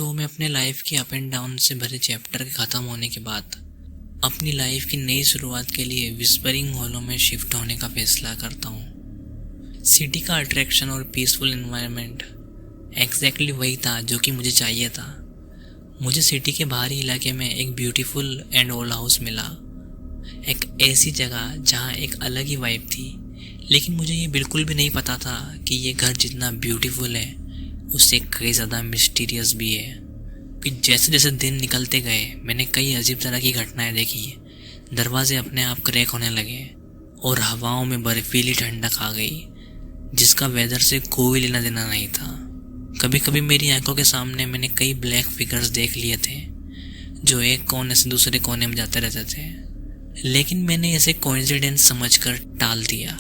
तो मैं अपने लाइफ के अप एंड डाउन से भरे चैप्टर के ख़त्म होने के बाद अपनी लाइफ की नई शुरुआत के लिए विस्परिंग हॉलों में शिफ्ट होने का फैसला करता हूँ। सिटी का अट्रैक्शन और पीसफुल एनवायरनमेंट एग्जैक्टली वही था जो कि मुझे चाहिए था। मुझे सिटी के बाहरी इलाके में एक ब्यूटीफुल एंड ओल्ड हाउस मिला, एक ऐसी जगह जहाँ एक अलग ही वाइब थी। लेकिन मुझे ये बिल्कुल भी नहीं पता था कि ये घर जितना ब्यूटीफुल है उससे कई ज़्यादा मिस्टीरियस भी है। कि जैसे जैसे दिन निकलते गए मैंने कई अजीब तरह की घटनाएं देखी। दरवाजे अपने आप क्रैक होने लगे और हवाओं में बर्फीली ठंडक आ गई जिसका वेदर से कोई लेना देना नहीं था। कभी कभी मेरी आंखों के सामने मैंने कई ब्लैक फिगर्स देख लिए थे जो एक कोने से दूसरे कोने में जाते रहते थे, लेकिन मैंने इसे कोइंसिडेंस समझकर टाल दिया।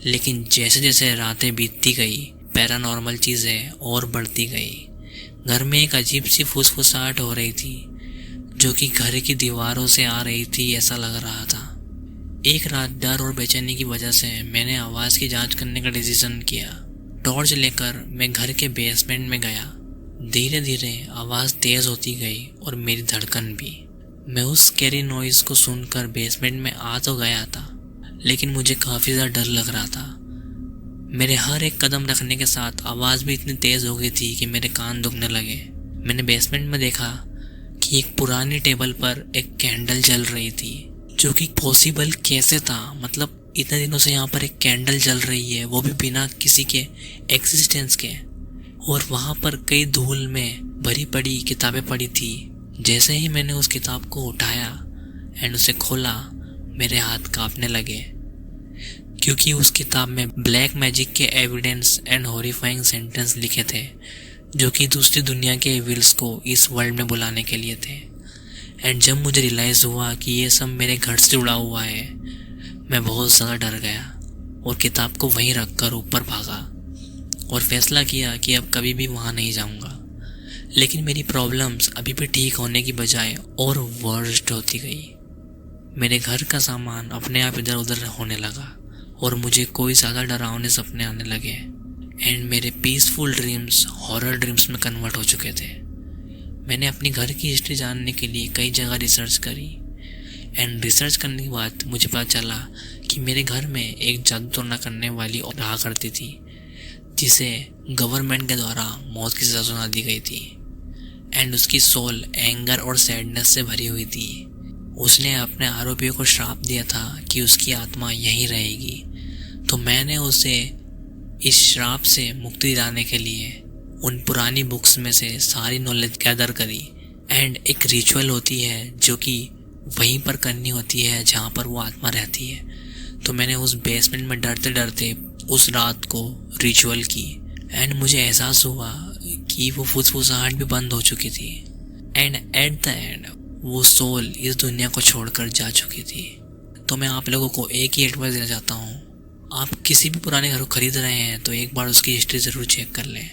लेकिन जैसे जैसे रातें बीतती गई पैरानॉर्मल चीज़ें और बढ़ती गई। घर में एक अजीब सी फुसफुसाहट हो रही थी जो कि घर की दीवारों से आ रही थी, ऐसा लग रहा था। एक रात डर और बेचैनी की वजह से मैंने आवाज़ की जांच करने का डिसीजन किया। टॉर्च लेकर मैं घर के बेसमेंट में गया। धीरे धीरे आवाज़ तेज़ होती गई और मेरी धड़कन भी। मैं उस स्कैरी नॉइज़ को सुनकर बेसमेंट में आ तो गया था, लेकिन मुझे काफ़ी ज़्यादा डर लग रहा था। मेरे हर एक कदम रखने के साथ आवाज़ भी इतनी तेज़ हो गई थी कि मेरे कान दुखने लगे। मैंने बेसमेंट में देखा कि एक पुरानी टेबल पर एक कैंडल जल रही थी, जो कि पॉसिबल कैसे था। मतलब इतने दिनों से यहाँ पर एक कैंडल जल रही है, वो भी बिना किसी के एग्जिस्टेंस के। और वहाँ पर कई धूल में भरी पड़ी किताबें पड़ी थी। जैसे ही मैंने उस किताब को उठाया एंड उसे खोला मेरे हाथ कांपने लगे, क्योंकि उस किताब में ब्लैक मैजिक के एविडेंस एंड हॉरिफाइंग सेंटेंस लिखे थे जो कि दूसरी दुनिया के एविल्स को इस वर्ल्ड में बुलाने के लिए थे। एंड जब मुझे रियलाइज़ हुआ कि ये सब मेरे घर से जुड़ा हुआ है, मैं बहुत ज़्यादा डर गया और किताब को वहीं रख कर ऊपर भागा और फैसला किया कि अब कभी भी वहाँ नहीं जाऊँगा। लेकिन मेरी प्रॉब्लम्स अभी भी ठीक होने की बजाय और वर्स्ट होती गई। मेरे घर का सामान अपने आप इधर उधर होने लगा और मुझे कोई ज़्यादा डरावने सपने आने लगे एंड मेरे पीसफुल ड्रीम्स हॉरर ड्रीम्स में कन्वर्ट हो चुके थे। मैंने अपनी घर की हिस्ट्री जानने के लिए कई जगह रिसर्च करी एंड रिसर्च करने के बाद मुझे पता चला कि मेरे घर में एक जादू टोना करने वाली रहा करती थी जिसे गवर्नमेंट के द्वारा मौत की सज़ा सुना दी गई थी एंड उसकी सोल एंगर और सैडनेस से भरी हुई थी। उसने अपने आरोपियों को श्राप दिया था कि उसकी आत्मा यहीं रहेगी। तो मैंने उसे इस श्राप से मुक्ति दिलाने के लिए उन पुरानी बुक्स में से सारी नॉलेज गैदर करी एंड एक रिचुअल होती है जो कि वहीं पर करनी होती है जहाँ पर वो आत्मा रहती है। तो मैंने उस बेसमेंट में डरते डरते उस रात को रिचुअल की एंड मुझे एहसास हुआ कि वो फुसफुसाहट भी बंद हो चुकी थी एंड एट द एंड वो सोल इस दुनिया को छोड़कर जा चुकी थी। तो मैं आप लोगों को एक ही एडवाइस देना चाहता हूँ, आप किसी भी पुराने घर को खरीद रहे हैं तो एक बार उसकी हिस्ट्री ज़रूर चेक कर लें।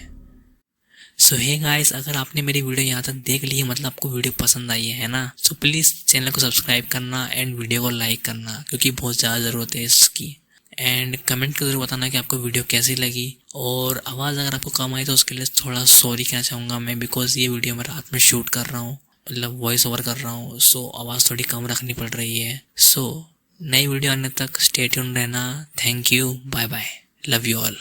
सो हे गाइस, अगर आपने मेरी वीडियो यहाँ तक देख ली है मतलब आपको वीडियो पसंद आई है ना, सो प्लीज़ चैनल को सब्सक्राइब करना एंड वीडियो को लाइक करना क्योंकि बहुत ज़्यादा ज़रूरत है इसकी। एंड कमेंट कर ज़रूर बताना कि आपको वीडियो कैसी लगी। और आवाज़ अगर आपको कम आई तो उसके लिए थोड़ा सॉरी कहना चाहूँगा मैं, बिकॉज ये वीडियो मैं रात में शूट कर रहा हूँ, मतलब वॉइस ओवर कर रहा हूँ, सो आवाज़ थोड़ी कम रखनी पड़ रही है। सो नई वीडियो आने तक स्टे ट्यून रहना। Thank you, bye bye, love you all.